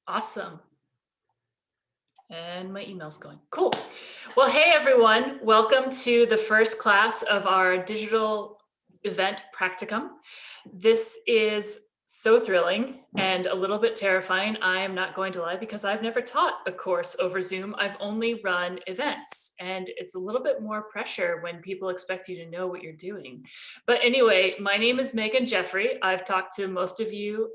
Awesome. And my email's going. Cool. Well, hey, everyone. Welcome to the first class of our digital event practicum. This is so thrilling and a little bit terrifying. I am not going to lie because I've never taught a course over Zoom. I've only run events, and it's a little bit more pressure when people expect you to know what you're doing. But anyway, my name is Megan Jeffrey. I've talked to most of you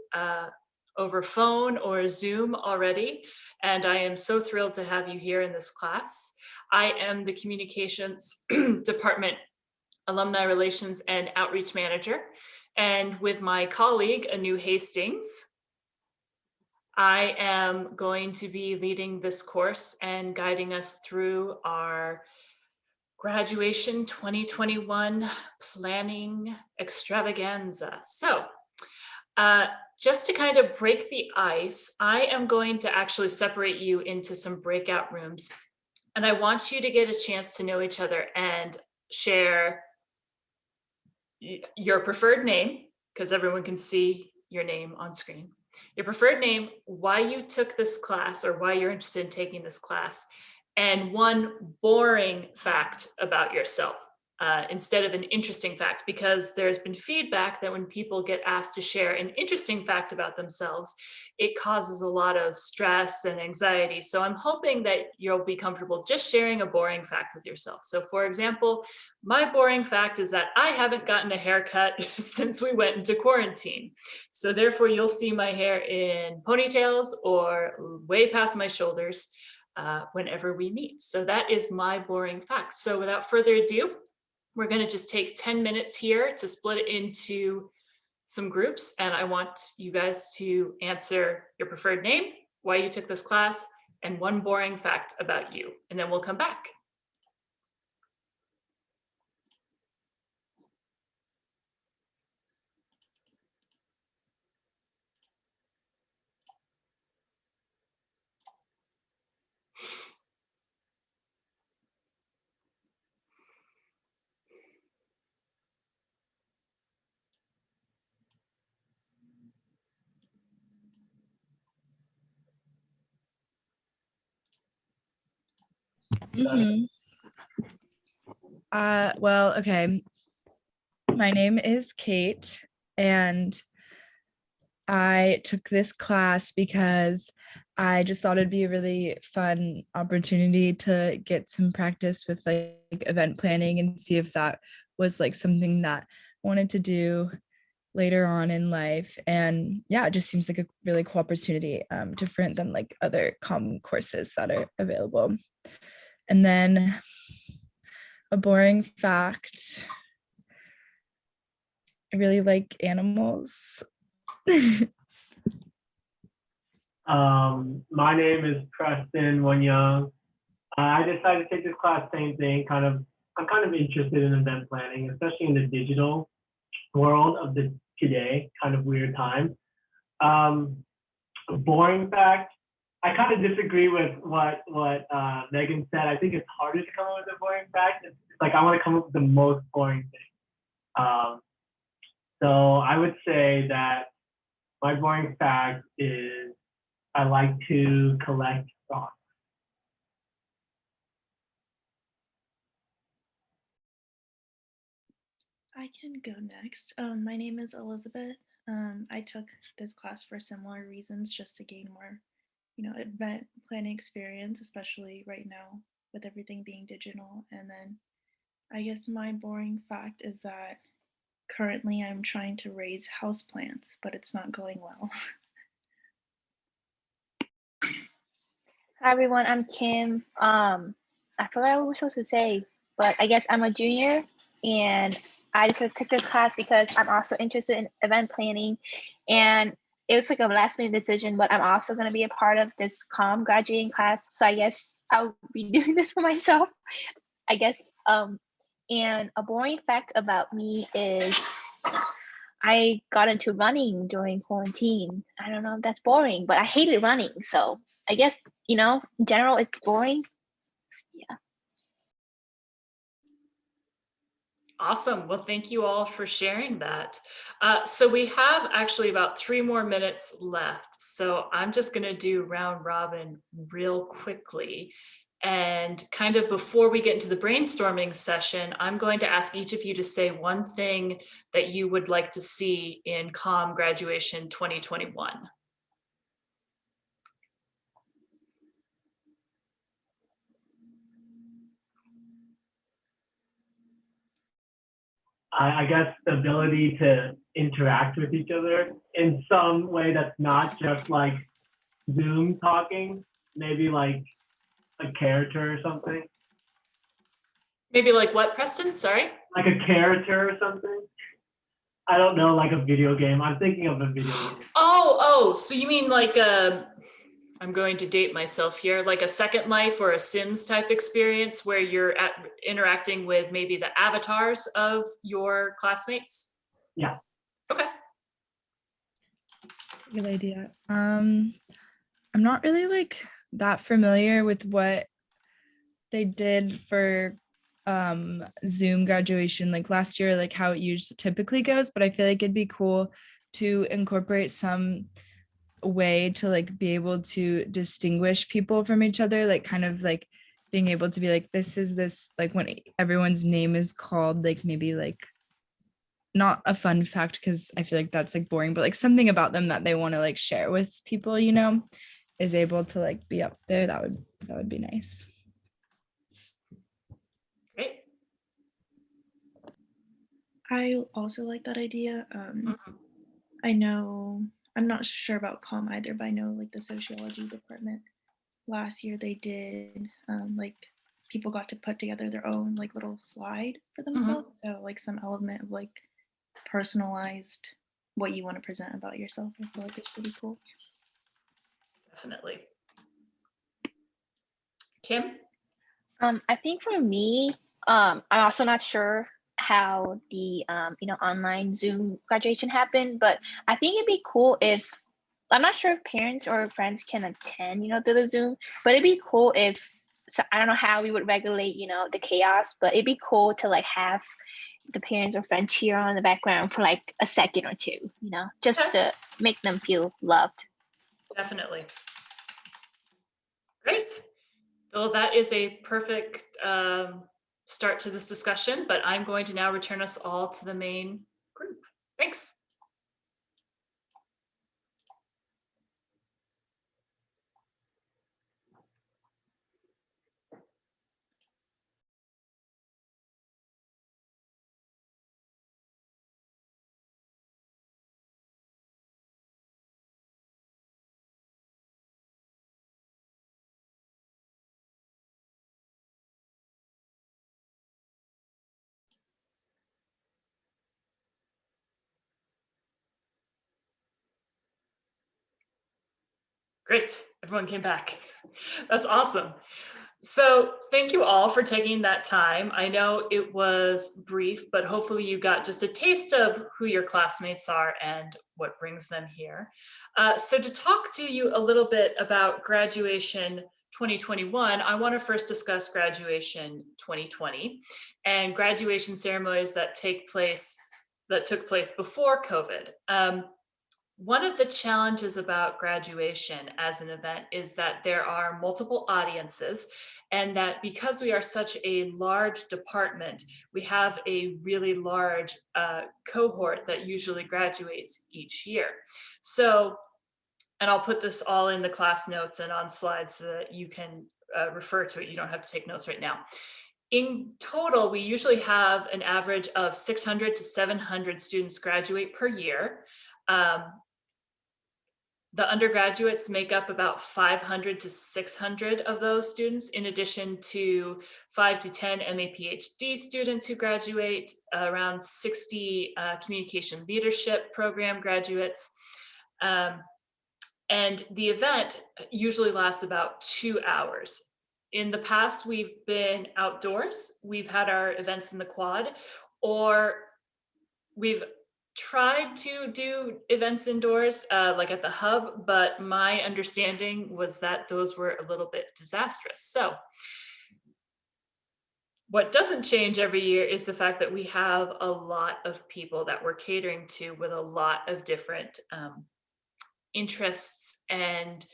over phone or Zoom already, and I am so thrilled to have you here in this class. I am the Communications Department Alumni Relations and Outreach Manager, and with my colleague, Anu Hastings, I am going to be leading this course and guiding us through our graduation 2021 planning extravaganza. So, just to kind of break the ice, I am going to actually separate you into some breakout rooms. And I want you to get a chance to know each other and share your preferred name, because everyone can see your name on screen. Your preferred name, why you took this class or why you're interested in taking this class, and one boring fact about yourself. Instead of an interesting fact, because there's been feedback that when people get asked to share an interesting fact about themselves, it causes a lot of stress and anxiety. So I'm hoping that you'll be comfortable just sharing a boring fact with yourself. So for example, my boring fact is that I haven't gotten a haircut since we went into quarantine. So therefore you'll see my hair in ponytails or way past my shoulders whenever we meet. So that is my boring fact. So without further ado, we're going to just take 10 minutes here to split it into some groups. And I want you guys to answer your preferred name, why you took this class, and one boring fact about you. And then we'll come back. Well, okay. My name is Kate, and I took this class because I just thought it'd be a really fun opportunity to get some practice with like event planning and see if that was like something that I wanted to do later on in life. And yeah, it just seems like a really cool opportunity, different than like other common courses that are available. And then a boring fact, I really like animals. My name is Preston Wanyang. I decided to take this class, same thing, I'm kind of interested in event planning, especially in the digital world of the today, kind of weird time. A boring fact, I kind of disagree with what Megan said. I think it's harder to come up with a boring fact. It's like I want to come up with the most boring thing. So I would say that my boring fact is I like to collect rocks. I can go next. My name is Elizabeth. I took this class for similar reasons, just to gain more, event planning experience, especially right now with everything being digital. And then I guess my boring fact is that currently I'm trying to raise houseplants, but it's not going well. Hi everyone, I'm Kim. I forgot what we were supposed to say, but I guess I'm a junior and I just took this class because I'm also interested in event planning, and it was like a last minute decision, but I'm also going to be a part of this COM graduating class. So I guess I'll be doing this for myself, I guess. And a boring fact about me is I got into running during quarantine. I don't know if that's boring, but I hated running. So I guess, in general, it's boring. Yeah. Awesome. Well, thank you all for sharing that. So we have actually about 3 more minutes left. So I'm just going to do round robin real quickly. And kind of before we get into the brainstorming session, I'm going to ask each of you to say one thing that you would like to see in COM graduation 2021. I guess the ability to interact with each other in some way that's not just like Zoom talking, maybe like a character or something. Maybe like what, Preston? Sorry. Like a character or something. I don't know, like a video game. I'm thinking of a video game. Oh, so you mean like I'm going to date myself here, like a Second Life or a Sims type experience where you're interacting with maybe the avatars of your classmates? Yeah. Okay. Good idea. I'm not really like that familiar with what they did for Zoom graduation like last year, like how it usually typically goes, but I feel like it'd be cool to incorporate some way to like be able to distinguish people from each other, like kind of like being able to be like, this is this, like when everyone's name is called, like maybe like not a fun fact because I feel like that's like boring, but like something about them that they want to like share with people, you know, is able to like be up there. That would be nice. Great. I also like that idea. Mhm. I know, I'm not sure about COM either, but I know like the sociology department last year they did like people got to put together their own like little slide for themselves. So like some element of like personalized what you want to present about yourself. I feel like it's pretty cool. Definitely. Kim? I think for me, I'm also not sure how the online Zoom graduation happened, but I think it'd be cool if I'm not sure if parents or friends can attend, through the Zoom, but it'd be cool if so I don't know how we would regulate, the chaos, but it'd be cool to like have the parents or friends cheer on in the background for like a second or two, just Okay. to make them feel loved. Definitely. Great. Well, that is a perfect start to this discussion, but I'm going to now return us all to the main group. Thanks. Great, everyone came back. That's awesome. So thank you all for taking that time. I know it was brief, but hopefully you got just a taste of who your classmates are and what brings them here. So to talk to you a little bit about graduation 2021, I want to first discuss graduation 2020 and graduation ceremonies that took place before COVID. One of the challenges about graduation as an event is that there are multiple audiences, and that because we are such a large department, we have a really large cohort that usually graduates each year. So, and I'll put this all in the class notes and on slides so that you can refer to it. You don't have to take notes right now. In total, we usually have an average of 600 to 700 students graduate per year. The undergraduates make up about 500 to 600 of those students, in addition to 5 to 10 MA PhD students who graduate, around 60 communication leadership program graduates. And the event usually lasts about 2 hours. In the past, we've been outdoors. We've had our events in the quad, or we've tried to do events indoors, like at the hub, but my understanding was that those were a little bit disastrous. So What doesn't change every year is the fact that we have a lot of people that we're catering to with a lot of different interests and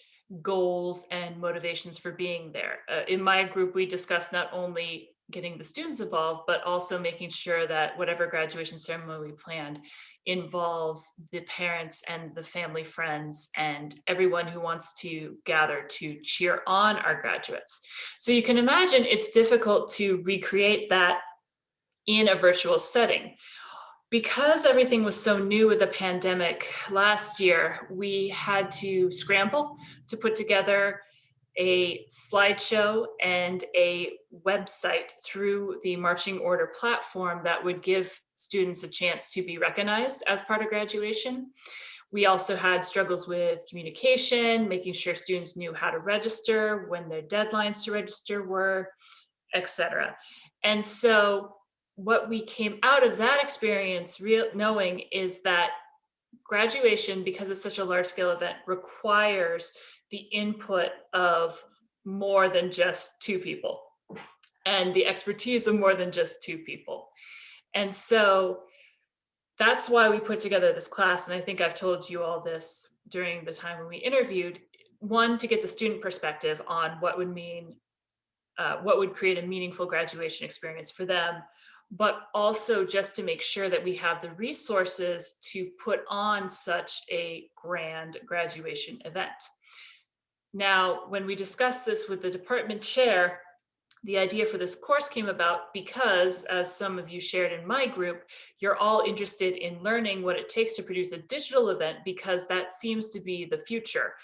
goals and motivations for being there. In my group, we discuss not only getting the students involved, but also making sure that whatever graduation ceremony we planned involves the parents and the family friends and everyone who wants to gather to cheer on our graduates. So you can imagine it's difficult to recreate that in a virtual setting. Because everything was so new with the pandemic last year, we had to scramble to put together a slideshow and a website through the marching order platform that would give students a chance to be recognized as part of graduation. We also had struggles with communication, making sure students knew how to register, when their deadlines to register were, etc. And so what we came out of that experience knowing is that graduation, because it's such a large scale event, requires the input of more than just two people and the expertise of more than just two people. And so that's why we put together this class. And I think I've told you all this during the time when we interviewed. One, to get the student perspective on what would mean what would create a meaningful graduation experience for them, but also just to make sure that we have the resources to put on such a grand graduation event. Now, when we discussed this with the department chair, the idea for this course came about because, as some of you shared in my group, you're all interested in learning what it takes to produce a digital event, because that seems to be the future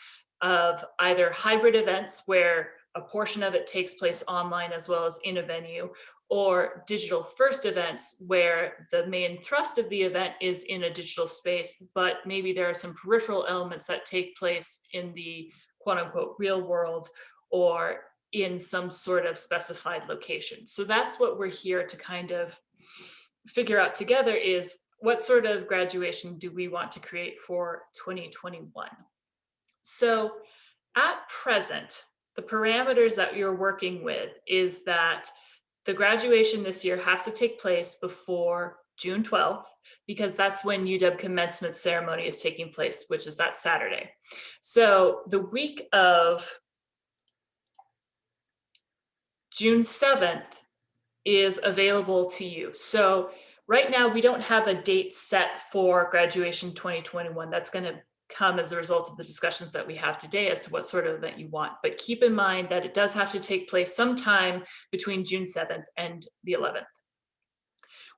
of either hybrid events where a portion of it takes place online as well as in a venue, or digital first events where the main thrust of the event is in a digital space, but maybe there are some peripheral elements that take place in the quote unquote real world or in some sort of specified location. So that's what we're here to kind of figure out together, is what sort of graduation do we want to create for 2021? So at present, the parameters that you're working with is that the graduation this year has to take place before June 12th, because that's when UW commencement ceremony is taking place, which is that Saturday. So the week of June 7th is available to you. So right now we don't have a date set for graduation 2021. That's going to come as a result of the discussions that we have today as to what sort of event you want. But keep in mind that it does have to take place sometime between June 7th and the 11th.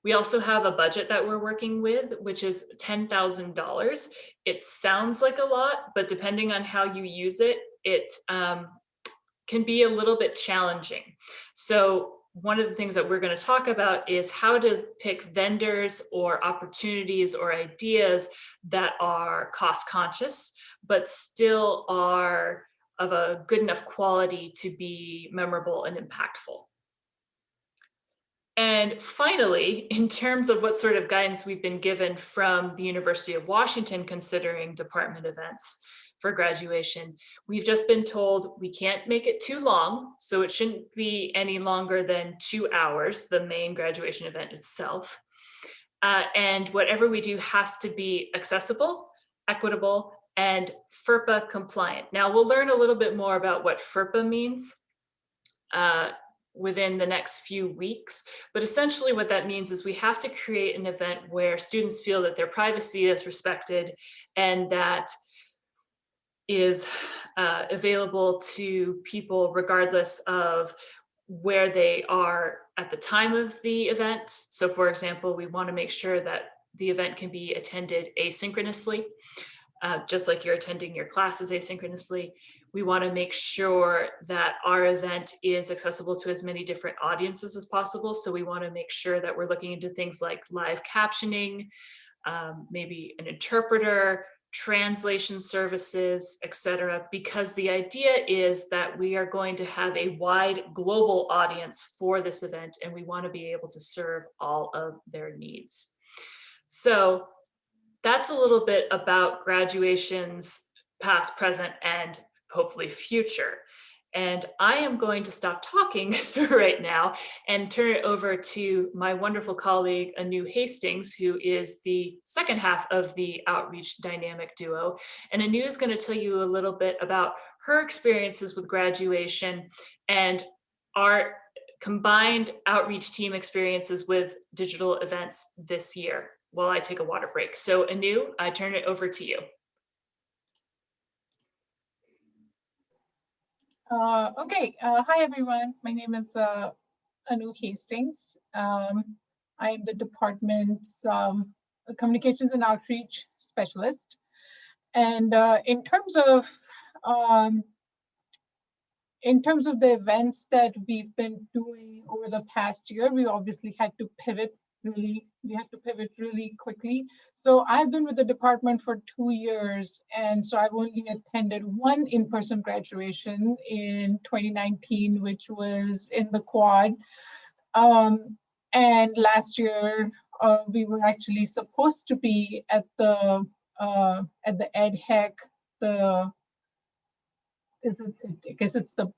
We also have a budget that we're working with, which is $10,000. It sounds like a lot, but depending on how you use it, it can be a little bit challenging. So one of the things that we're going to talk about is how to pick vendors or opportunities or ideas that are cost conscious, but still are of a good enough quality to be memorable and impactful. And finally, in terms of what sort of guidance we've been given from the University of Washington considering department events for graduation, we've just been told we can't make it too long, so it shouldn't be any longer than 2 hours, the main graduation event itself. And whatever we do has to be accessible, equitable, and FERPA compliant. Now, we'll learn a little bit more about what FERPA means within the next few weeks. But essentially what that means is we have to create an event where students feel that their privacy is respected and that is available to people regardless of where they are at the time of the event. So for example, we want to make sure that the event can be attended asynchronously, just like you're attending your classes asynchronously. We want to make sure that our event is accessible to as many different audiences as possible. So we want to make sure that we're looking into things like live captioning, maybe an interpreter, translation services, etc., because the idea is that we are going to have a wide global audience for this event, and we want to be able to serve all of their needs. So that's a little bit about graduations, past, present, and hopefully future. And I am going to stop talking right now and turn it over to my wonderful colleague, Anu Hastings, who is the second half of the outreach dynamic duo. And Anu is going to tell you a little bit about her experiences with graduation and our combined outreach team experiences with digital events this year while I take a water break. So Anu, I turn it over to you. Okay, hi everyone. My name is Anu Hastings. I am the department's communications and outreach specialist. And in terms of the events that we've been doing over the past year, we obviously had to pivot really quickly. So I've been with the department for 2 years, and so I've only attended one in-person graduation in 2019, which was in the Quad. And last year, we were actually supposed to be at the EdHec, I guess it's the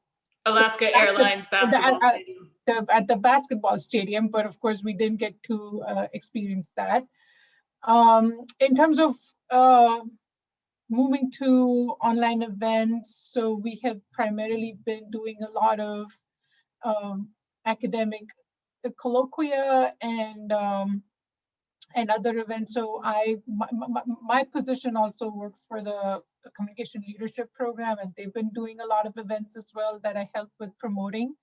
Alaska Airlines basketball stadium. At the basketball stadium, but of course we didn't get to experience that. In terms of moving to online events, so we have primarily been doing a lot of academic colloquia and other events. So my position also works for the communication leadership program, and they've been doing a lot of events as well that I help with promoting.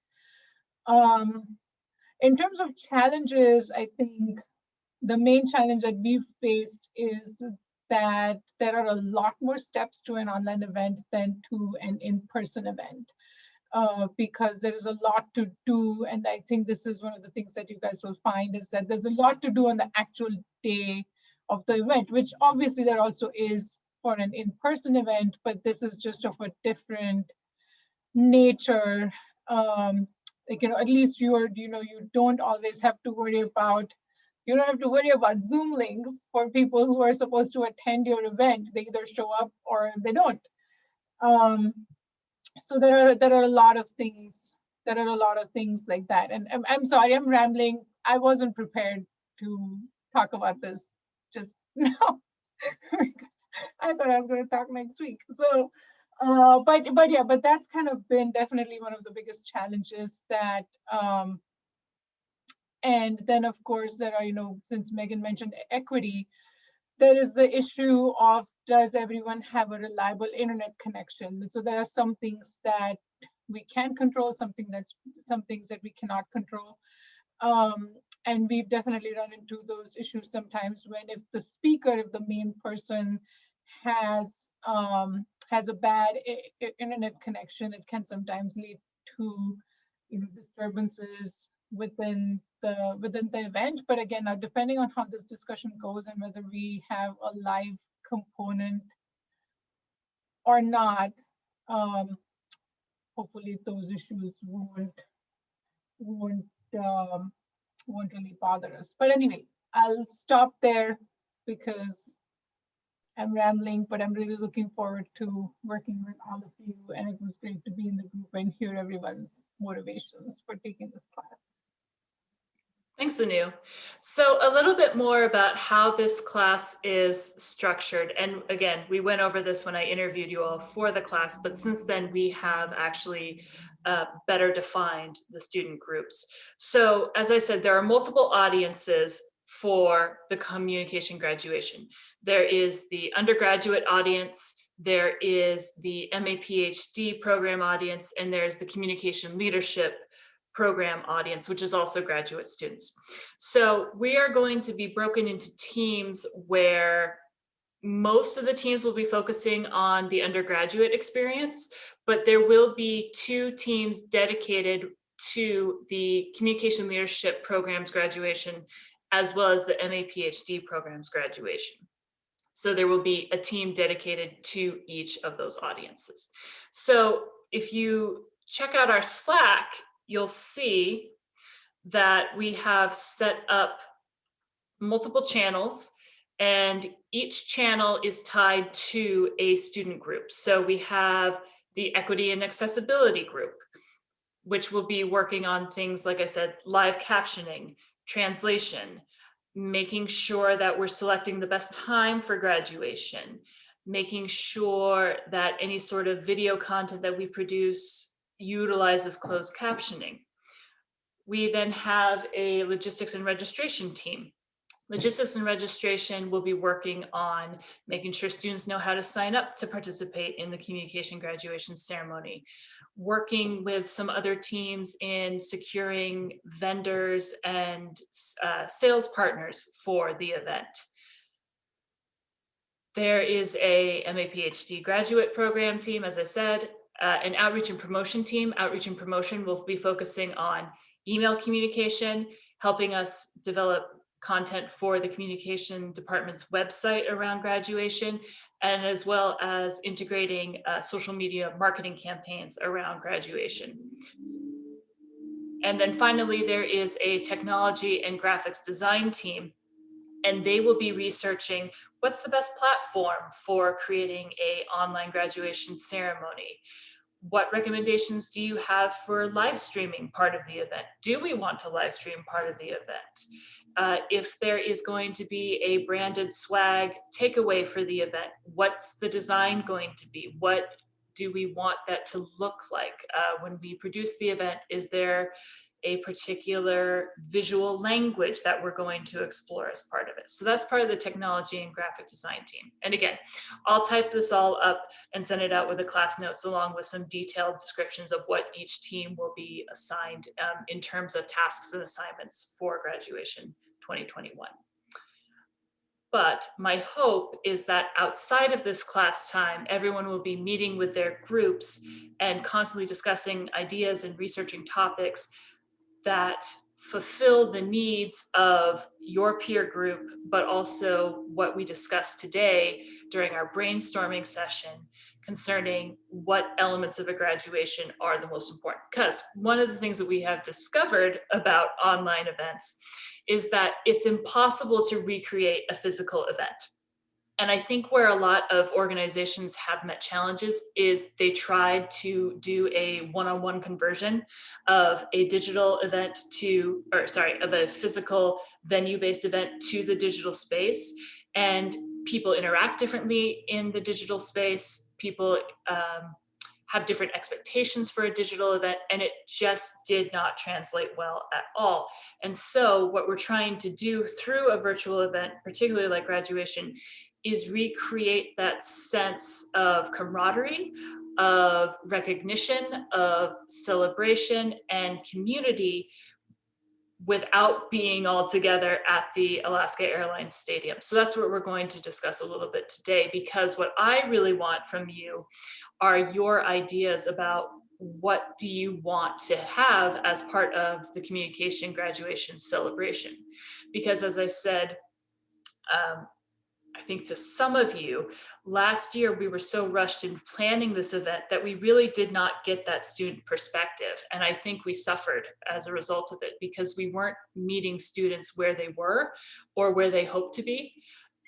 In terms of challenges, I think the main challenge that we've faced is that there are a lot more steps to an online event than to an in-person event. Because there is a lot to do, and I think this is one of the things that you guys will find is that there's a lot to do on the actual day of the event, which obviously there also is for an in-person event, but this is just of a different nature. Like, at least you don't always have to worry about, you don't have to worry about Zoom links for people who are supposed to attend your event. They either show up or they don't. So there are a lot of things. There are a lot of things like that. And I'm sorry, I'm rambling. I wasn't prepared to talk about this just now. I thought I was going to talk next week. So, but that's kind of been definitely one of the biggest challenges that. And then of course there are, since Megan mentioned equity, there is the issue of, does everyone have a reliable internet connection? So there are some things that we can control, some things that we cannot control. And we've definitely run into those issues sometimes when if the main person has a bad internet connection, it can sometimes lead to disturbances within the event. But again, now depending on how this discussion goes and whether we have a live component or not, hopefully those issues won't really bother us. But anyway, I'll stop there because I'm rambling, but I'm really looking forward to working with all of you, and it was great to be in the group and hear everyone's motivations for taking this class. Thanks, Anu. So a little bit more about how this class is structured. And again, we went over this when I interviewed you all for the class, but since then we have actually better defined the student groups. So as I said, there are multiple audiences for the communication graduation. There is the undergraduate audience, there is the MA PhD program audience, and there's the communication leadership program audience, which is also graduate students. So we are going to be broken into teams where most of the teams will be focusing on the undergraduate experience, but there will be 2 teams dedicated to the communication leadership programs graduation, as well as the MA PhD programs graduation. So there will be a team dedicated to each of those audiences. So if you check out our Slack, you'll see that we have set up multiple channels, and each channel is tied to a student group. So we have the equity and accessibility group, which will be working on things, like I said, live captioning, translation, making sure that we're selecting the best time for graduation, making sure that any sort of video content that we produce utilizes closed captioning. We then have a logistics and registration team. Logistics and registration will be working on making sure students know how to sign up to participate in the communication graduation ceremony, working with some other teams in securing vendors and sales partners for the event. There is a MA-PhD graduate program team, as I said, an outreach and promotion team. Outreach and promotion will be focusing on email communication, helping us develop content for the communication department's website around graduation, and as well as integrating social media marketing campaigns around graduation. And then finally, there is a technology and graphics design team, and they will be researching what's the best platform for creating an online graduation ceremony. What recommendations do you have for live streaming part of the event? Do we want to live stream part of the event? If there is going to be a branded swag takeaway for the event, what's the design going to be? What do we want that to look like? When we produce the event, is there a particular visual language that we're going to explore as part of it? So that's part of the technology and graphic design team. And again, I'll type this all up and send it out with the class notes along with some detailed descriptions of what each team will be assigned in terms of tasks and assignments for graduation 2021. But my hope is that outside of this class time, everyone will be meeting with their groups and constantly discussing ideas and researching topics that fulfill the needs of your peer group, but also what we discussed today during our brainstorming session concerning what elements of a graduation are the most important. Because one of the things that we have discovered about online events is that it's impossible to recreate a physical event. And I think where a lot of organizations have met challenges is they tried to do a one-on-one conversion of a digital event to, or sorry, of a physical venue-based event to the digital space. And people interact differently in the digital space. People have different expectations for a digital event, and it just did not translate well at all. And so what we're trying to do through a virtual event, particularly like graduation, is recreate that sense of camaraderie, of recognition, of celebration and community without being all together at the Alaska Airlines Stadium. So that's what we're going to discuss a little bit today, because what I really want from you are your ideas about what do you want to have as part of the communication graduation celebration. Because as I said, I think to some of you, last year we were so rushed in planning this event that we really did not get that student perspective. And I think we suffered as a result of it because we weren't meeting students where they were or where they hoped to be.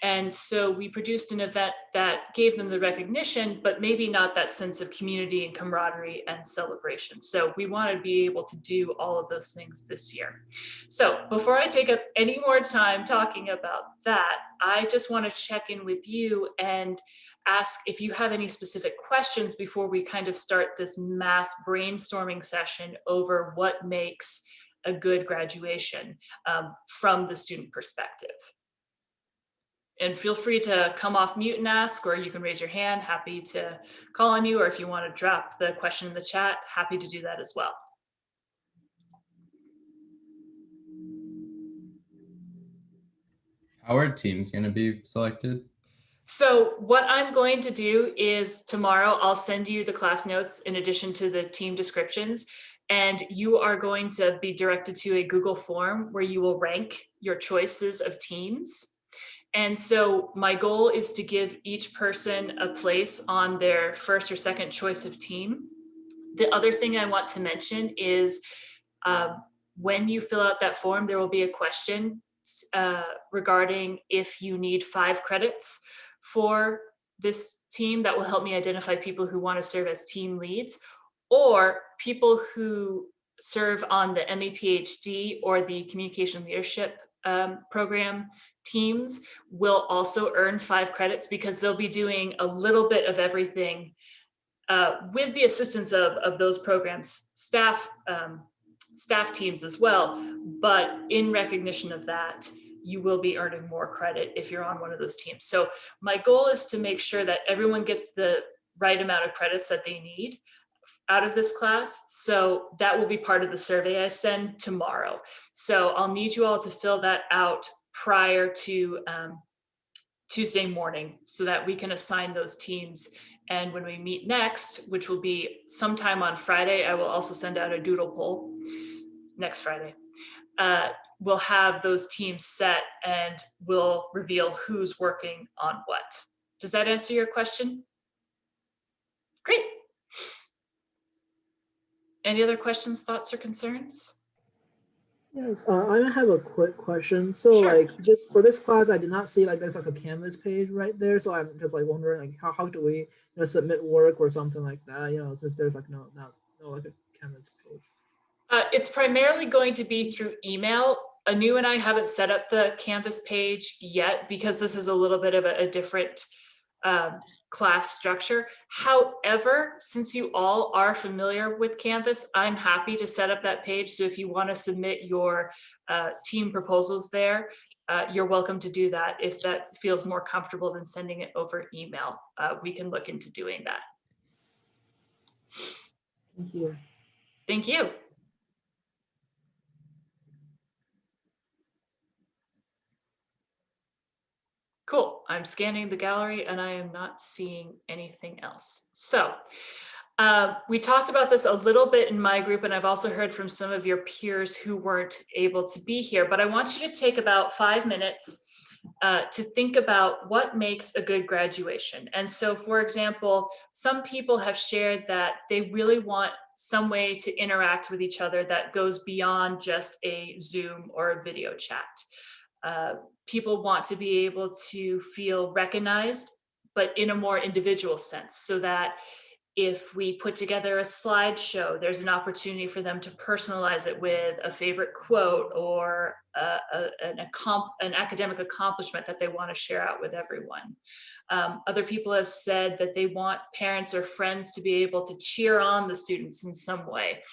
And so we produced an event that gave them the recognition, but maybe not that sense of community and camaraderie and celebration. So we want to be able to do all of those things this year. So before I take up any more time talking about that, I just want to check in with you and ask if you have any specific questions before we kind of start this mass brainstorming session over what makes a good graduation from the student perspective. And feel free to come off mute and ask, or you can raise your hand, happy to call on you, or if you want to drop the question in the chat, happy to do that as well. How are teams going to be selected? So what I'm going to do is tomorrow I'll send you the class notes in addition to the team descriptions, and you are going to be directed to a Google form where you will rank your choices of teams. And so my goal is to give each person a place on their first or second choice of team. The other thing I want to mention is when you fill out that form, there will be a question regarding if you need 5 credits for this team that will help me identify people who want to serve as team leads, or people who serve on the MA-PhD or the communication leadership program teams will also earn 5 credits because they'll be doing a little bit of everything with the assistance of those programs, staff teams as well. But in recognition of that, you will be earning more credit if you're on one of those teams. So my goal is to make sure that everyone gets the right amount of credits that they need out of this class. So that will be part of the survey I send tomorrow. So I'll need you all to fill that out prior to Tuesday morning so that we can assign those teams. And when we meet next, which will be sometime on Friday, I will also send out a doodle poll next Friday. We'll have those teams set and we'll reveal who's working on what. Does that answer your question? Great. Any other questions, thoughts, or concerns? Yes, I have a quick question. So Sure. like just for this class, I did not see like there's like a Canvas page right there. So I'm just like wondering like how do we submit work or something like that, since there's like no like a Canvas page. It's primarily going to be through email. Anu and I haven't set up the Canvas page yet because this is a little bit of a different class structure. However, since you all are familiar with Canvas, I'm happy to set up that page. So if you want to submit your team proposals there, you're welcome to do that. If that feels more comfortable than sending it over email, we can look into doing that. Thank you. Thank you. Cool. I'm scanning the gallery and I am not seeing anything else. So we talked about this a little bit in my group, and I've also heard from some of your peers who weren't able to be here, but I want you to take about 5 minutes to think about what makes a good graduation. And so, for example, some people have shared that they really want some way to interact with each other that goes beyond just a Zoom or a video chat. People want to be able to feel recognized, but in a more individual sense, so that if we put together a slideshow, there's an opportunity for them to personalize it with a favorite quote or an academic accomplishment that they want to share out with everyone. Other people have said that they want parents or friends to be able to cheer on the students in some way.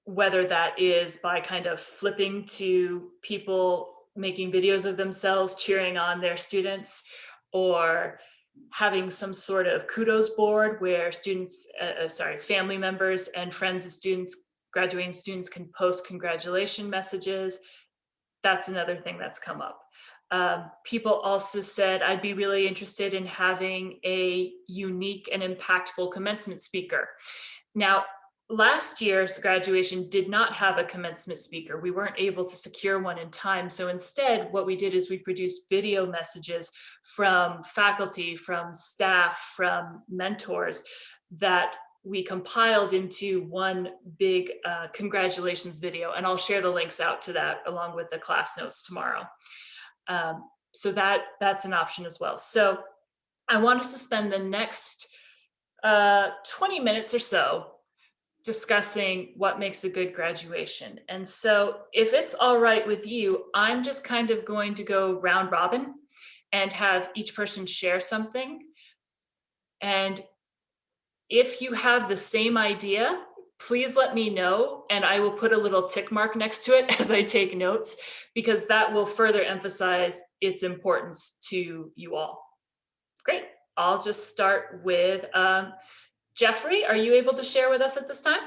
Whether that is by kind of flipping to people making videos of themselves cheering on their students, or having some sort of kudos board where family members and friends of students, graduating students, can post congratulation messages. That's another thing that's come up. People also said, I'd be really interested in having a unique and impactful commencement speaker. Now, last year's graduation did not have a commencement speaker. We weren't able to secure one in time. So instead, what we did is we produced video messages from faculty, from staff, from mentors that we compiled into one big congratulations video. And I'll share the links out to that along with the class notes tomorrow. So that's an option as well. So I want us to spend the next 20 minutes or so discussing what makes a good graduation. And so if it's all right with you, I'm just kind of going to go round robin and have each person share something. And if you have the same idea, please let me know, and I will put a little tick mark next to it as I take notes, because that will further emphasize its importance to you all. Great. I'll just start with Jeffrey, are you able to share with us at this time?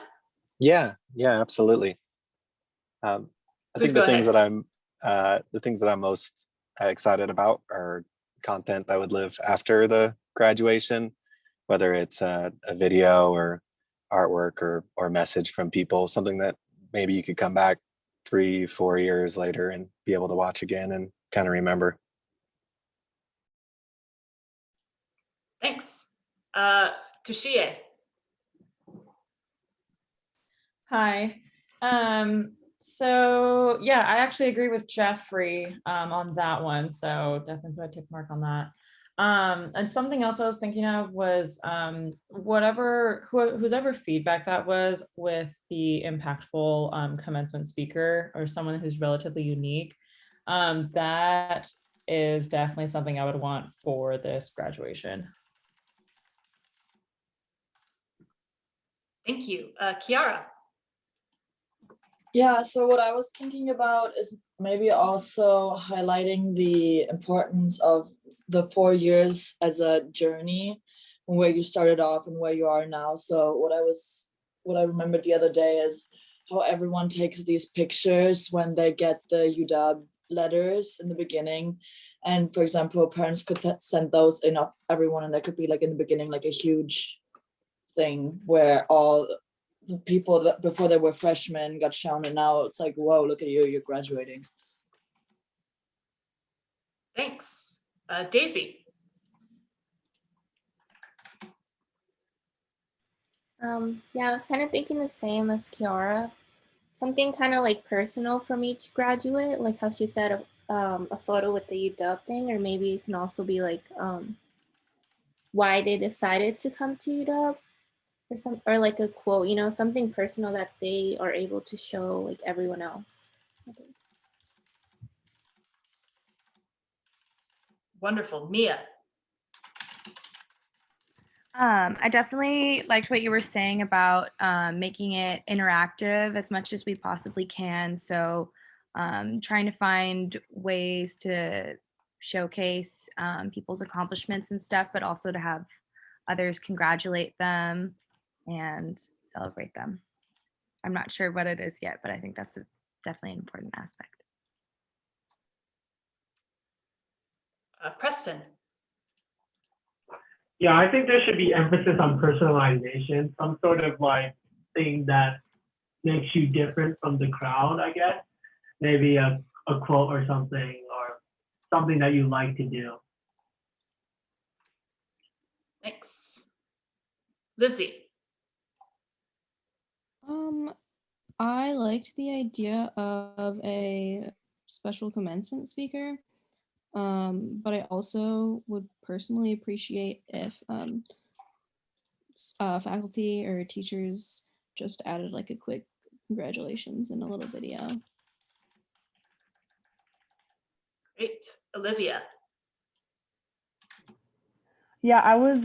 Yeah, absolutely. I think the things that I'm most excited about are content that would live after the graduation, whether it's a video or artwork or message from people, something that maybe you could come back 3-4 years later and be able to watch again and kind of remember. Thanks. Toshie. Hi. So yeah, I actually agree with Jeffrey on that one. So definitely put a tick mark on that. And something else I was thinking of was whose ever feedback that was with the impactful commencement speaker or someone who's relatively unique. That is definitely something I would want for this graduation. Thank you. Kiara. Yeah, so what I was thinking about is maybe also highlighting the importance of the 4 years as a journey, where you started off and where you are now. So what I remembered the other day is how everyone takes these pictures when they get the UW letters in the beginning. And for example, parents could send those in of everyone, and there could be like in the beginning, like a huge thing where all the people that before they were freshmen got shown, and now it's like, whoa, look at you, you're graduating. Thanks. Daisy. Yeah, I was kind of thinking the same as Kiara. Something kind of like personal from each graduate, like how she said a photo with the UW thing, or maybe it can also be like why they decided to come to UW, or like a quote, something personal that they are able to show like everyone else. Wonderful. Mia. I definitely liked what you were saying about making it interactive as much as we possibly can. So trying to find ways to showcase people's accomplishments and stuff, but also to have others congratulate them and celebrate them. I'm not sure what it is yet, but I think that's definitely an important aspect. Preston. Yeah, I think there should be emphasis on personalization, some sort of like thing that makes you different from the crowd, I guess. Maybe a quote or something that you like to do. Thanks. Lizzie. I liked the idea of a special commencement speaker, but I also would personally appreciate if faculty or teachers just added like a quick congratulations in a little video. Great. Olivia. Yeah, I was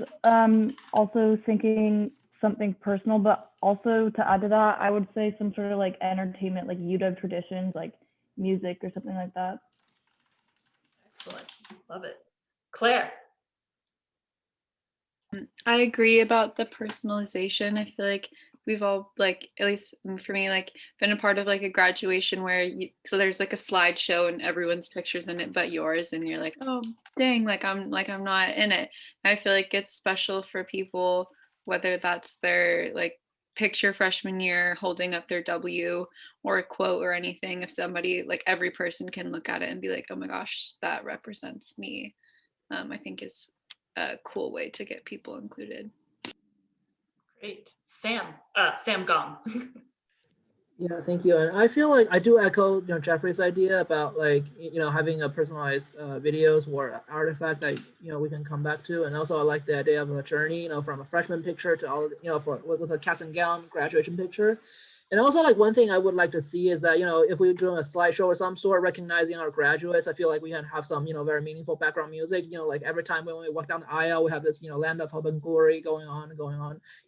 also thinking something personal, but also to add to that, I would say some sort of like entertainment, like UW traditions, like music or something like that. Excellent. Love it. Claire. I agree about the personalization. I feel like we've all, like, at least for me, like been a part of like a graduation where so there's like a slideshow and everyone's pictures in it but yours, and you're like, oh dang, I'm not in it. I feel like it's special for people, whether that's their like picture freshman year holding up their W or a quote or anything. If somebody, like, every person can look at it and be like, oh my gosh, that represents me, I think is a cool way to get people included. Great. Sam Gong. Yeah, thank you. And I feel like I do echo, Jeffrey's idea about like, having a personalized videos or artifact that, we can come back to. And also I like the idea of a journey, from a freshman picture to all, with a cap and gown graduation picture. And also, like, one thing I would like to see is that, if we're doing a slideshow or some sort, recognizing our graduates, I feel like we can have some, very meaningful background music. Like every time when we walk down the aisle, we have this, Land of Hope and Glory going on,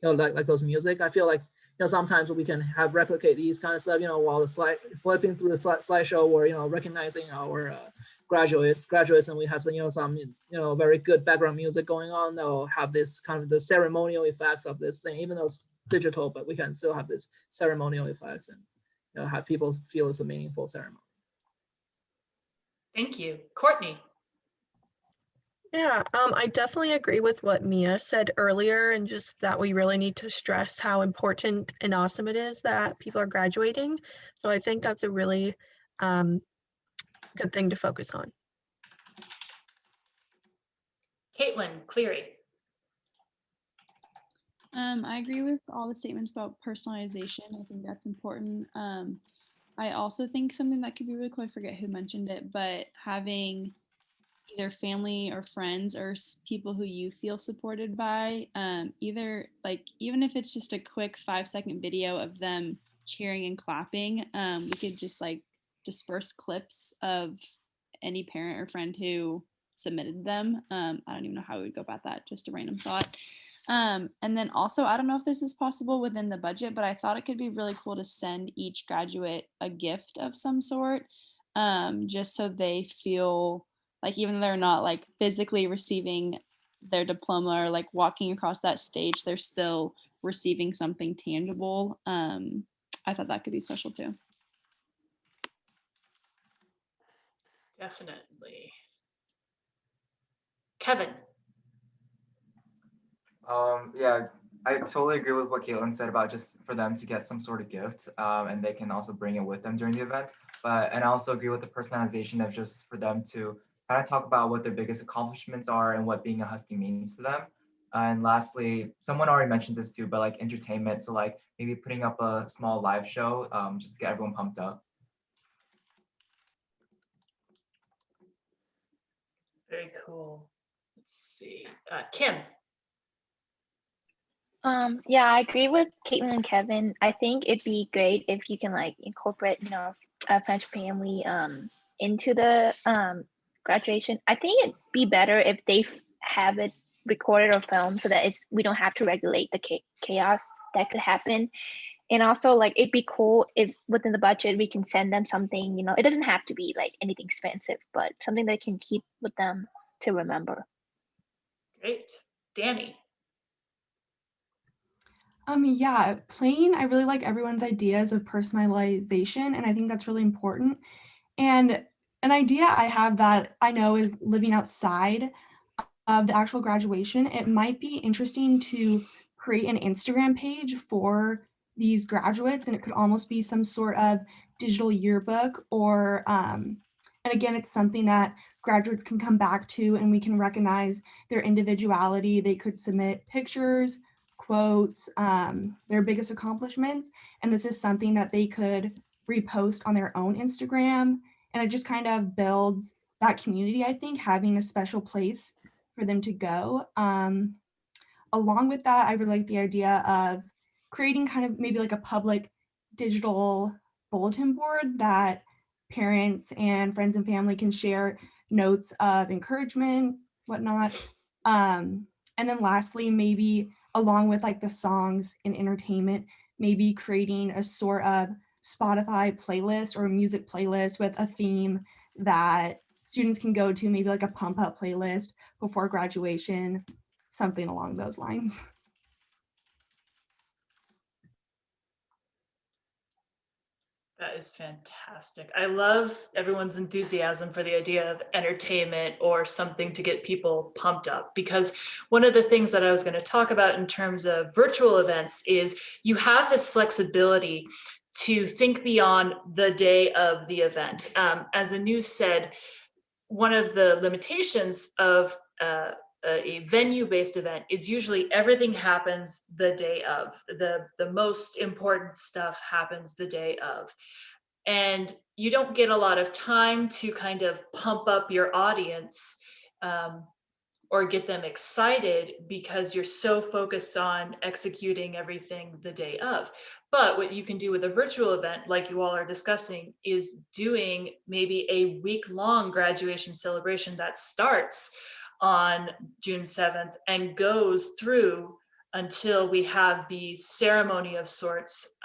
like those music. I feel like, sometimes we can replicate these kind of stuff, while the flipping through the slideshow, or, recognizing our graduates, and we have some, very good background music going on. They'll have this kind of the ceremonial effects of this thing, even though it's digital, but we can still have this ceremonial effects and have people feel it's a meaningful ceremony. Thank you. Courtney. Yeah, I definitely agree with what Mia said earlier, and just that we really need to stress how important and awesome it is that people are graduating. So I think that's a really good thing to focus on. Caitlin Cleary. I agree with all the statements about personalization. I think that's important. I also think something that could be really cool, I forget who mentioned it, but having either family or friends or people who you feel supported by. Either like, even if it's just a quick 5-second video of them cheering and clapping, we could just like disperse clips of any parent or friend who submitted them. I don't even know how we would go about that, just a random thought. And then also, I don't know if this is possible within the budget, but I thought it could be really cool to send each graduate a gift of some sort, just so they feel like even though they're not like physically receiving their diploma or like walking across that stage, they're still receiving something tangible. I thought that could be special too. Definitely. Kevin. Yeah, I totally agree with what Caitlin said about just for them to get some sort of gift, and they can also bring it with them during the event. And I also agree with the personalization of just for them to kind of talk about what their biggest accomplishments are and what being a Husky means to them. And lastly, someone already mentioned this too, but like entertainment. So like maybe putting up a small live show, just to get everyone pumped up. Very cool. Let's see. Kim. Yeah, I agree with Caitlin and Kevin. I think it'd be great if you can like incorporate, a French family into the graduation. I think it'd be better if they have it recorded or filmed so that we don't have to regulate the chaos that could happen. And also, like, it'd be cool if within the budget we can send them something. It doesn't have to be like anything expensive, but something they can keep with them to remember. Great. Danny. Yeah, plain, I really like everyone's ideas of personalization, and I think that's really important. And an idea I have that I know is living outside of the actual graduation, it might be interesting to create an Instagram page for these graduates, and it could almost be some sort of digital yearbook or, and again, it's something that graduates can come back to and we can recognize their individuality. They could submit pictures, quotes, their biggest accomplishments, and this is something that they could repost on their own Instagram, and it just kind of builds that community, I think, having a special place for them to go. Along with that, I really like the idea of creating kind of maybe like a public digital bulletin board that parents and friends and family can share notes of encouragement, whatnot. And then lastly, maybe along with like the songs and entertainment, maybe creating a sort of Spotify playlist or music playlist with a theme that students can go to, maybe like a pump up playlist before graduation, something along those lines. That is fantastic. I love everyone's enthusiasm for the idea of entertainment or something to get people pumped up, because one of the things that I was going to talk about in terms of virtual events is you have this flexibility to think beyond the day of the event. As Anu said, one of the limitations of a venue-based event is usually everything happens the day of. The most important stuff happens the day of. And you don't get a lot of time to kind of pump up your audience or get them excited because you're so focused on executing everything the day of. But what you can do with a virtual event, like you all are discussing, is doing maybe a week-long graduation celebration that starts on June 7th and goes through until we have the ceremony of sorts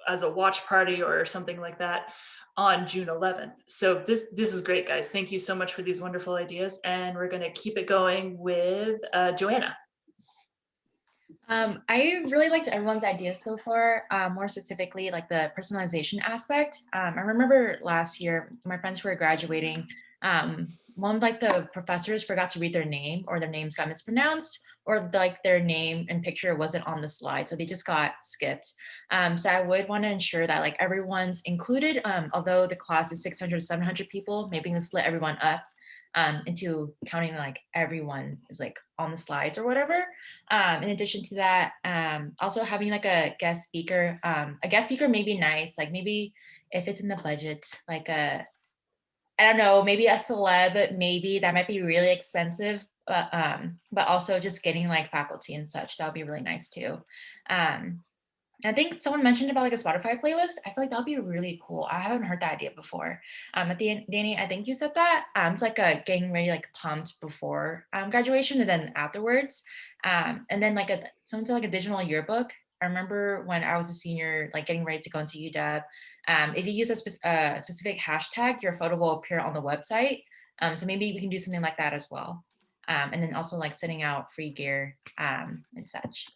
as a watch party or something like that on June 11th. So this is great, guys. Thank you so much for these wonderful ideas. And we're going to keep it going with Joanna. I really liked everyone's ideas so far, more specifically like the personalization aspect. I remember last year, my friends who were graduating, one of like the professors forgot to read their name, or their names got mispronounced, or like their name and picture wasn't on the slide, so they just got skipped. So I would want to ensure that like everyone's included, although the class is 600, 700 people, maybe we can split everyone up into counting like everyone is like on the slides or whatever. In addition to that, also having like a guest speaker may be nice, like maybe if it's in the budget, like I don't know, maybe a celeb, maybe that might be really expensive, but also just getting like faculty and such, that would be really nice too. I think someone mentioned about like a Spotify playlist. I feel like that'd be really cool. I haven't heard that idea before. At the end, Danny, I think you said that. It's like a getting ready, like pumped before graduation and then afterwards. And then like someone said like a digital yearbook. I remember when I was a senior, like getting ready to go into UW. If you use a specific hashtag, your photo will appear on the website. So maybe we can do something like that as well. And then also like sending out free gear and such.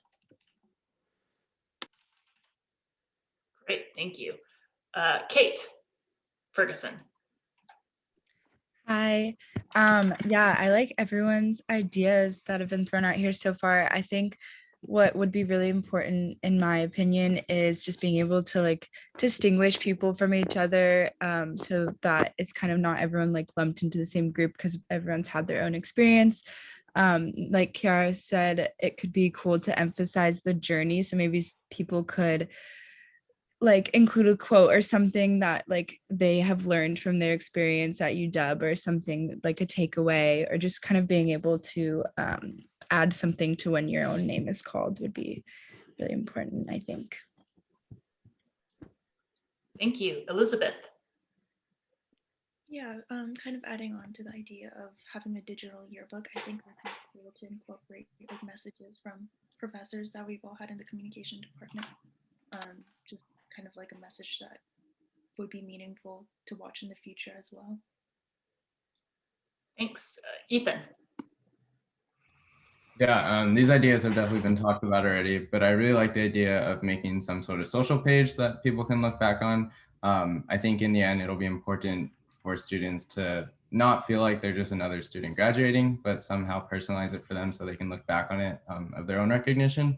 Great, thank you. Kate Ferguson. Hi. Yeah, I like everyone's ideas that have been thrown out here so far. I think what would be really important, in my opinion, is just being able to like distinguish people from each other, so that it's kind of not everyone like lumped into the same group because everyone's had their own experience. Like Kiara said, it could be cool to emphasize the journey. So maybe people could like include a quote or something that like they have learned from their experience at UW, or something like a takeaway, or just kind of being able to add something to when your own name is called would be really important, I think. Thank you. Elizabeth. Yeah, kind of adding on to the idea of having a digital yearbook, I think would be cool to incorporate like messages from professors that we've all had in the communication department. Just kind of like a message that would be meaningful to watch in the future as well. Thanks. Ethan. Yeah, these ideas have definitely been talked about already, but I really like the idea of making some sort of social page that people can look back on. I think in the end, it'll be important for students to not feel like they're just another student graduating, but somehow personalize it for them so they can look back on it of their own recognition.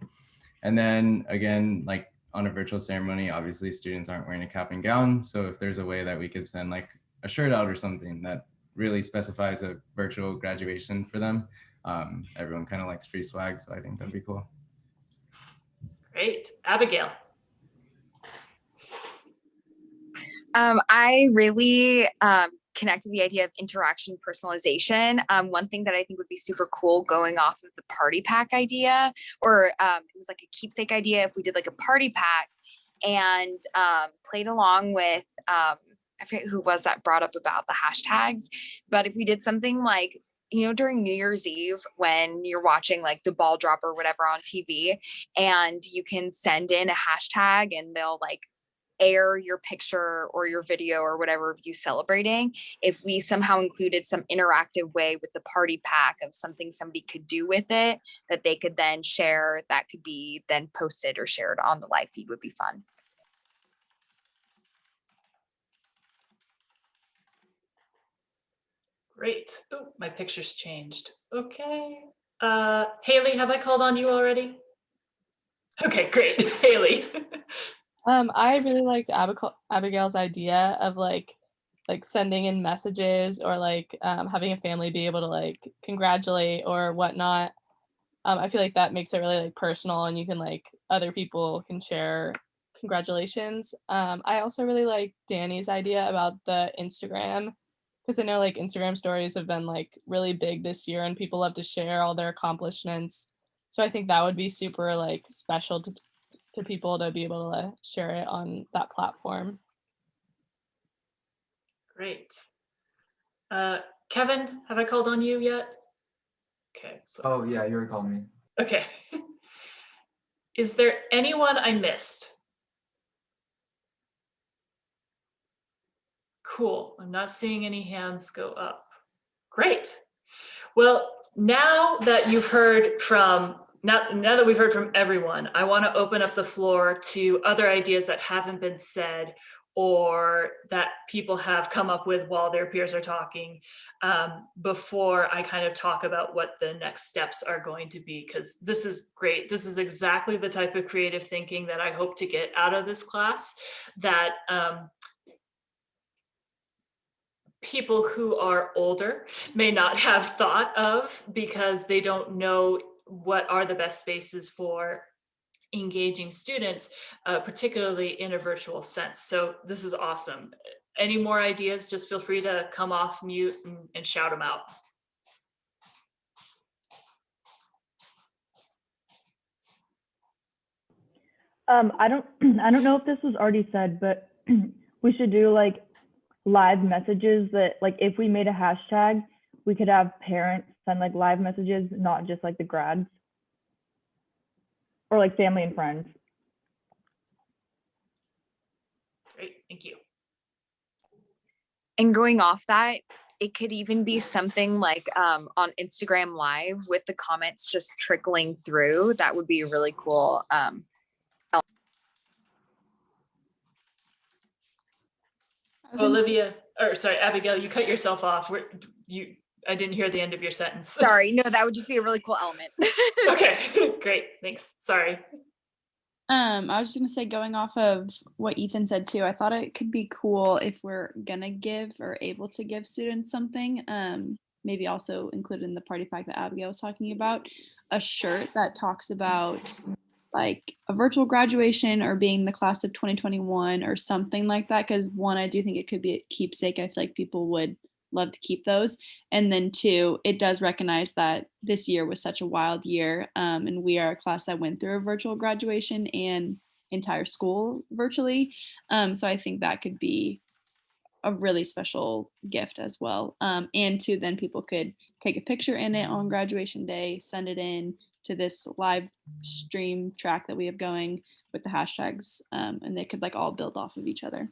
And then again, like on a virtual ceremony, obviously students aren't wearing a cap and gown. So if there's a way that we could send like a shirt out or something that really specifies a virtual graduation for them, everyone kind of likes free swag. So I think that'd be cool. Great. Abigail. I really connect to the idea of interaction personalization. One thing that I think would be super cool, going off of the party pack idea, or it was like a keepsake idea, if we did like a party pack and played along with, I forget who was that brought up about the hashtags, but if we did something like, you know, during New Year's Eve, when you're watching like the ball drop or whatever on TV, and you can send in a hashtag and they'll like air your picture or your video or whatever of you celebrating. If we somehow included some interactive way with the party pack of something somebody could do with it that they could then share, that could be then posted or shared on the live feed, would be fun. Great. Oh, my picture's changed. Okay. Haley, have I called on you already? Okay, great. Haley. I really liked Abigail's idea of like sending in messages, or like having a family be able to like congratulate or whatnot. I feel like that makes it really like personal, and you can like other people can share congratulations. I also really like Danny's idea about the Instagram, because I know like Instagram stories have been like really big this year and people love to share all their accomplishments. So I think that would be super like special to people to be able to share it on that platform. Great. Kevin, have I called on you yet? Okay. So oh yeah, you already called me. Okay. Is there anyone I missed? Cool. I'm not seeing any hands go up. Great. Well, now that you've heard from now that we've heard from everyone, I want to open up the floor to other ideas that haven't been said or that people have come up with while their peers are talking, before I kind of talk about what the next steps are going to be, because this is great. This is exactly the type of creative thinking that I hope to get out of this class, that people who are older may not have thought of, because they don't know what are the best spaces for engaging students, particularly in a virtual sense. So this is awesome. any more ideas, just feel free to come off mute and shout them out. I don't know if this was already said, but we should do like live messages that, like, if we made a hashtag, we could have parents send like live messages, not just like the grads or like family and friends. Great, thank you. And going off that, it could even be something like on Instagram Live with the comments just trickling through. That would be really cool. Olivia, or sorry, Abigail, you cut yourself off. I didn't hear the end of your sentence. Sorry, no, that would just be a really cool element. Okay, great, thanks. Sorry. I was just gonna say, going off of what Ethan said too, I thought it could be cool if we're gonna give or able to give students something, maybe also included in the party pack that Abigail was talking about, a shirt that talks about like a virtual graduation or being the class of 2021 or something like that. Because one, I do think it could be a keepsake. I feel like people would love to keep those. And then two, it does recognize that this year was such a wild year. And we are a class that went through a virtual graduation and entire school virtually. So I think that could be a really special gift as well. And two, then people could take a picture in it on graduation day, send it in to this live stream track that we have going with the hashtags, and they could like all build off of each other.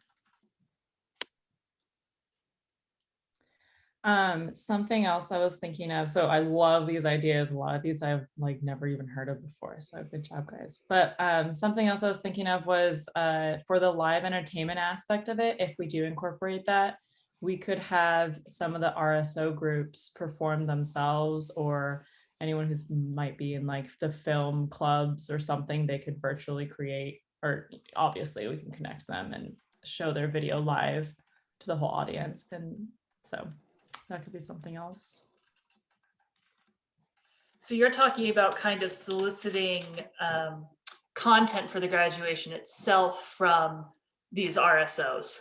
Something else I was thinking of, so I love these ideas. A lot of these I've like never even heard of before, so good job, guys. But something else I was thinking of was for the live entertainment aspect of it, if we do incorporate that, we could have some of the RSO groups perform themselves, or anyone who's might be in like the film clubs or something, they could virtually create, or obviously we can connect them and show their video live to the whole audience. And so that could be something else. So you're talking about kind of soliciting content for the graduation itself from these RSOs.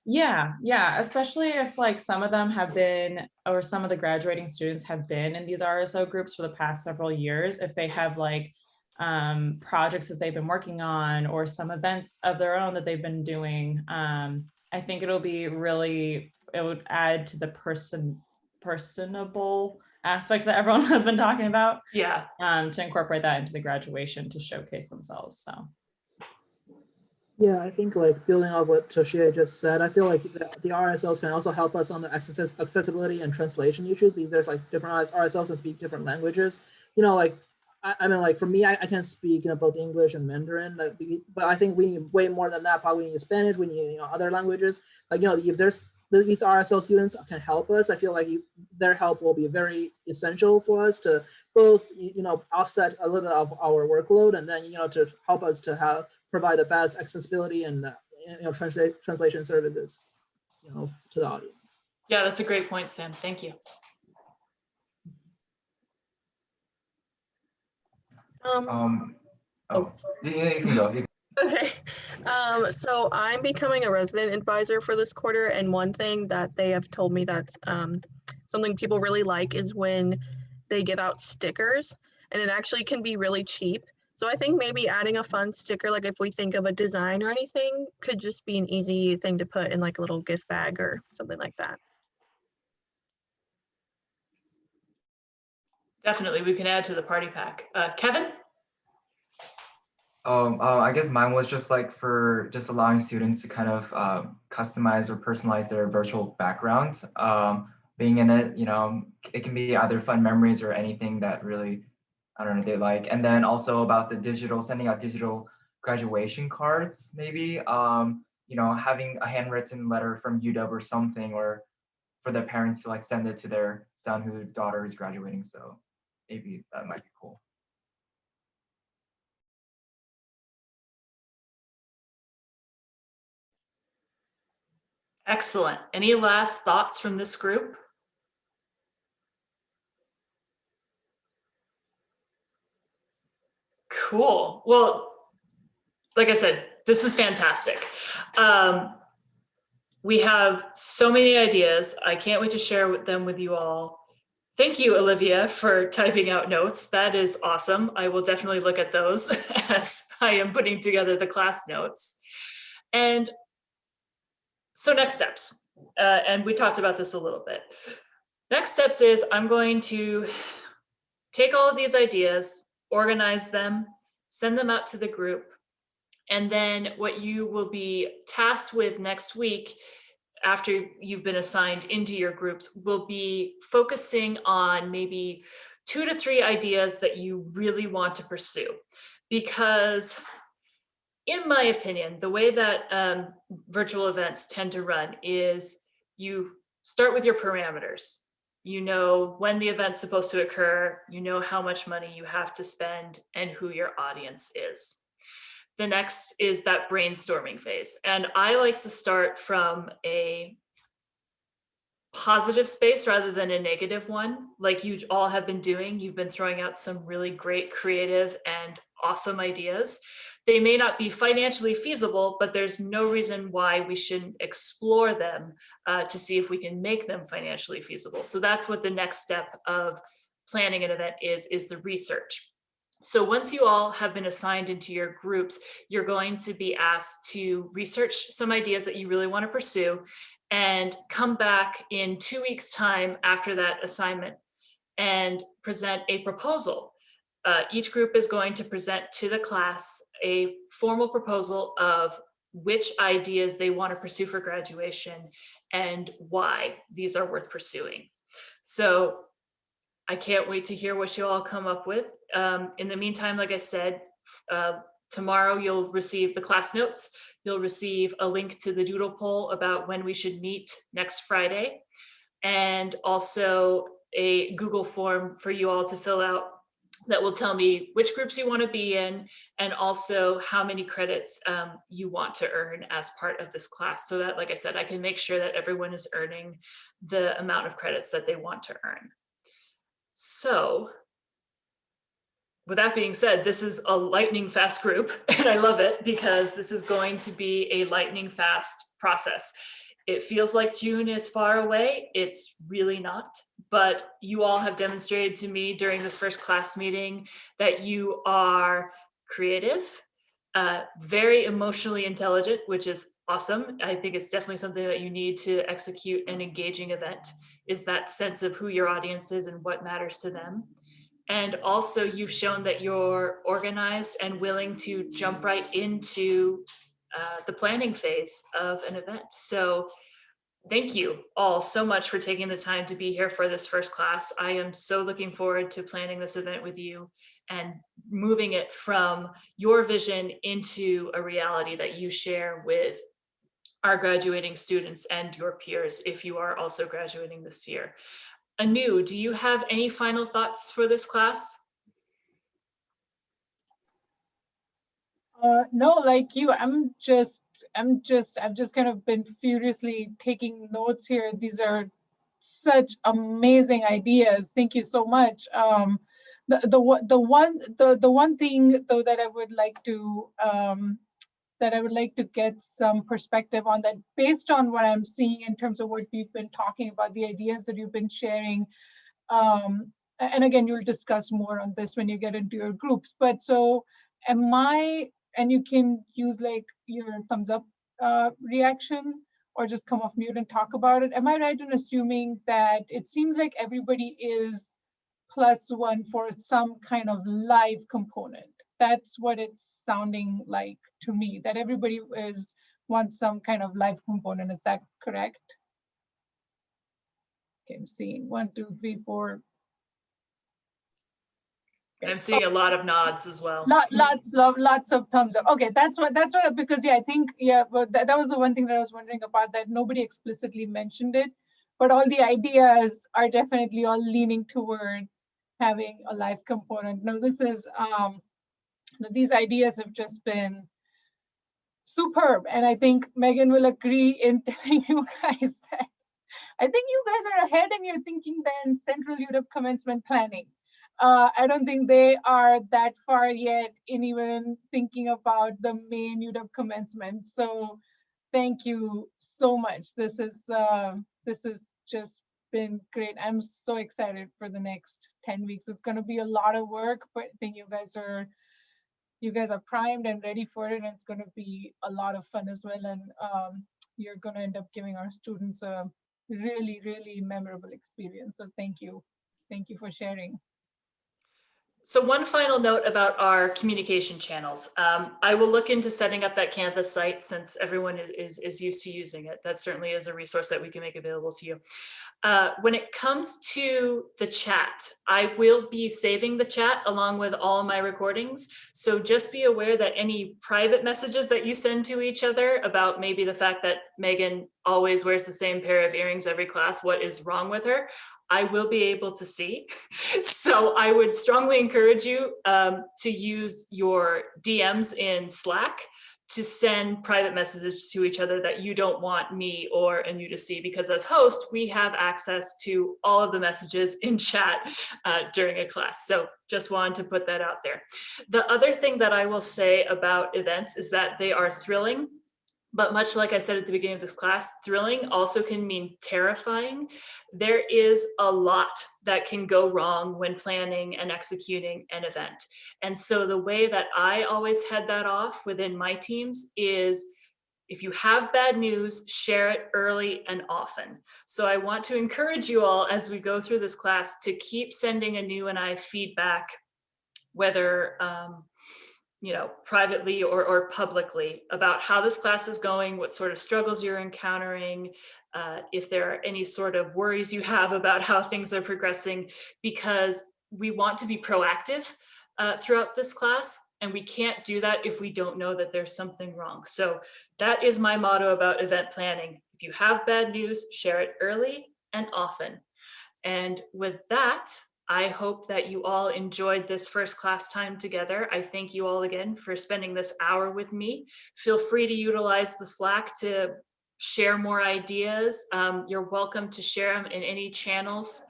Yeah, especially if like some of them have been, or some of the graduating students have been in these RSO groups for the past several years, if they have like projects that they've been working on or some events of their own that they've been doing, I think it'll be really, it would add to the personable aspect that everyone has been talking about. Yeah. To incorporate that into the graduation to showcase themselves. So. Yeah, I think like building on what Toshia just said, I feel like the RSLs can also help us on the accessibility and translation issues, because there's like different RSLs that speak different languages. You know, like I mean, like for me, I can speak both English and Mandarin, but I think we need way more than that. Probably we need Spanish, we need other languages. Like if there's these RSL students can help us, I feel like their help will be very essential for us to both offset a little bit of our workload, and then to help us to provide the best accessibility and translation services to the audience. Yeah, that's a great point, Sam. Thank you. You can go. Okay, so I'm becoming a resident advisor for this quarter, and one thing that they have told me that's something people really like is when they give out stickers, and it actually can be really cheap. So I think maybe adding a fun sticker, like if we think of a design or anything, could just be an easy thing to put in like a little gift bag or something like that. Definitely, we can add to the party pack. Kevin? I guess mine was just like for just allowing students to kind of customize or personalize their virtual background. Being in it, it can be either fun memories or anything that really, I don't know, they like. And then also about the sending out digital graduation cards, maybe, having a handwritten letter from UW or something, or for their parents to like send it to their son whose daughter is graduating. So maybe that might be cool. Excellent. Any last thoughts from this group? Cool. Well, like I said, this is fantastic. We have so many ideas. I can't wait to share them with you all. Thank you, Olivia, for typing out notes. That is awesome. I will definitely look at those as I am putting together the class notes. And so next steps, and we talked about this a little bit. Next steps is I'm going to take all of these ideas, organize them, send them out to the group. And then what you will be tasked with next week after you've been assigned into your groups will be focusing on maybe 2 to 3 ideas that you really want to pursue. Because in my opinion, the way that virtual events tend to run is you start with your parameters. You know when the event's supposed to occur, you know how much money you have to spend, and who your audience is. The next is that brainstorming phase. And I like to start from a positive space rather than a negative one, like you all have been doing. You've been throwing out some really great, creative, and awesome ideas. They may not be financially feasible, but there's no reason why we shouldn't explore them to see if we can make them financially feasible. So that's what the next step of planning an event is the research. So once you all have been assigned into your groups, you're going to be asked to research some ideas that you really want to pursue and come back in 2 weeks' time after that assignment and present a proposal. Each group is going to present to the class a formal proposal of which ideas they want to pursue for graduation and why these are worth pursuing. So I can't wait to hear what you all come up with. In the meantime, like I said, tomorrow you'll receive the class notes. You'll receive a link to the doodle poll about when we should meet next Friday, and also a Google form for you all to fill out that will tell me which groups you want to be in and also how many credits you want to earn as part of this class, so that, like I said, I can make sure that everyone is earning the amount of credits that they want to earn. So with that being said, this is a lightning fast group, and I love it because this is going to be a lightning fast process. It feels like June is far away. It's really not, but you all have demonstrated to me during this first class meeting that you are creative, very emotionally intelligent, which is awesome. I think it's definitely something that you need to execute an engaging event, is that sense of who your audience is and what matters to them. And also you've shown that you're organized and willing to jump right into the planning phase of an event. So thank you all so much for taking the time to be here for this first class. I am so looking forward to planning this event with you and moving it from your vision into a reality that you share with our graduating students and your peers if you are also graduating this year. Anu, do you have any final thoughts for this class? No, like you, I've just kind of been furiously taking notes here. These are such amazing ideas. Thank you so much. The one thing though that I would like to get some perspective on, that based on what I'm seeing in terms of what we've been talking about, the ideas that you've been sharing, and again, you'll discuss more on this when you get into your groups, but so am I, and you can use like your thumbs up reaction or just come off mute and talk about it. Am I right in assuming that it seems like everybody is +1 for some kind of live component? That's what it's sounding like to me, that everybody wants some kind of live component. Is that correct? Okay, I'm seeing 1, 2, 3, 4. Okay. I'm seeing a lot of nods as well. Lots of thumbs up. Okay, that's what, because yeah, I think, yeah, but that was the one thing that I was wondering about, that nobody explicitly mentioned it, but all the ideas are definitely all leaning toward having a live component. Now this is, these ideas have just been superb. And I think Megan will agree in telling you guys that I think you guys are ahead in your thinking than Central UW commencement planning. I don't think they are that far yet in even thinking about the main UW commencement. So thank you so much. This is just been great. I'm so excited for the next 10 weeks. It's going to be a lot of work, but I think you guys are primed and ready for it, and it's going to be a lot of fun as well. And you're going to end up giving our students a really, really memorable experience. So thank you for sharing. So one final note about our communication channels. I will look into setting up that Canvas site since everyone is used to using it. That certainly is a resource that we can make available to you. When it comes to the chat, I will be saving the chat along with all my recordings. So just be aware that any private messages that you send to each other about maybe the fact that Megan always wears the same pair of earrings every class, what is wrong with her, I will be able to see. So I would strongly encourage you to use your DMs in Slack to send private messages to each other that you don't want me or Anu to see, because as host, we have access to all of the messages in chat during a class. So just wanted to put that out there. The other thing that I will say about events is that they are thrilling. But much like I said at the beginning of this class, thrilling also can mean terrifying. There is a lot that can go wrong when planning and executing an event. And so the way that I always head that off within my teams is, if you have bad news, share it early and often. So I want to encourage you all as we go through this class to keep sending Anu and I feedback, whether privately or publicly, about how this class is going, what sort of struggles you're encountering, if there are any sort of worries you have about how things are progressing, because we want to be proactive throughout this class, and we can't do that if we don't know that there's something wrong. So that is my motto about event planning. If you have bad news, share it early and often. And with that, I hope that you all enjoyed this first class time together. I thank you all again for spending this hour with me. Feel free to utilize the Slack to share more ideas. You're welcome to share them in any channels.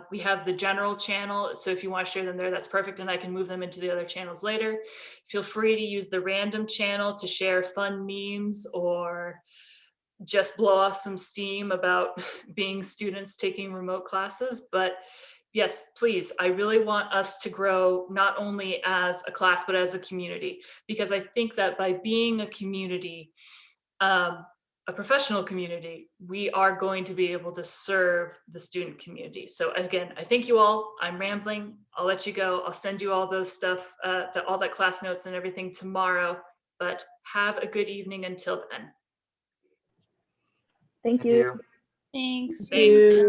We have the general channel, so if you want to share them there, that's perfect, and I can move them into the other channels later. Feel free to use the random channel to share fun memes or just blow off some steam about being students taking remote classes. But yes, please, I really want us to grow not only as a class, but as a community, because I think that by being a community, a professional community, we are going to be able to serve the student community. So again, I thank you all. I'm rambling. I'll let you go. I'll send you all those stuff, all that class notes and everything tomorrow, but have a good evening until then. Thank you. Thanks. Thanks.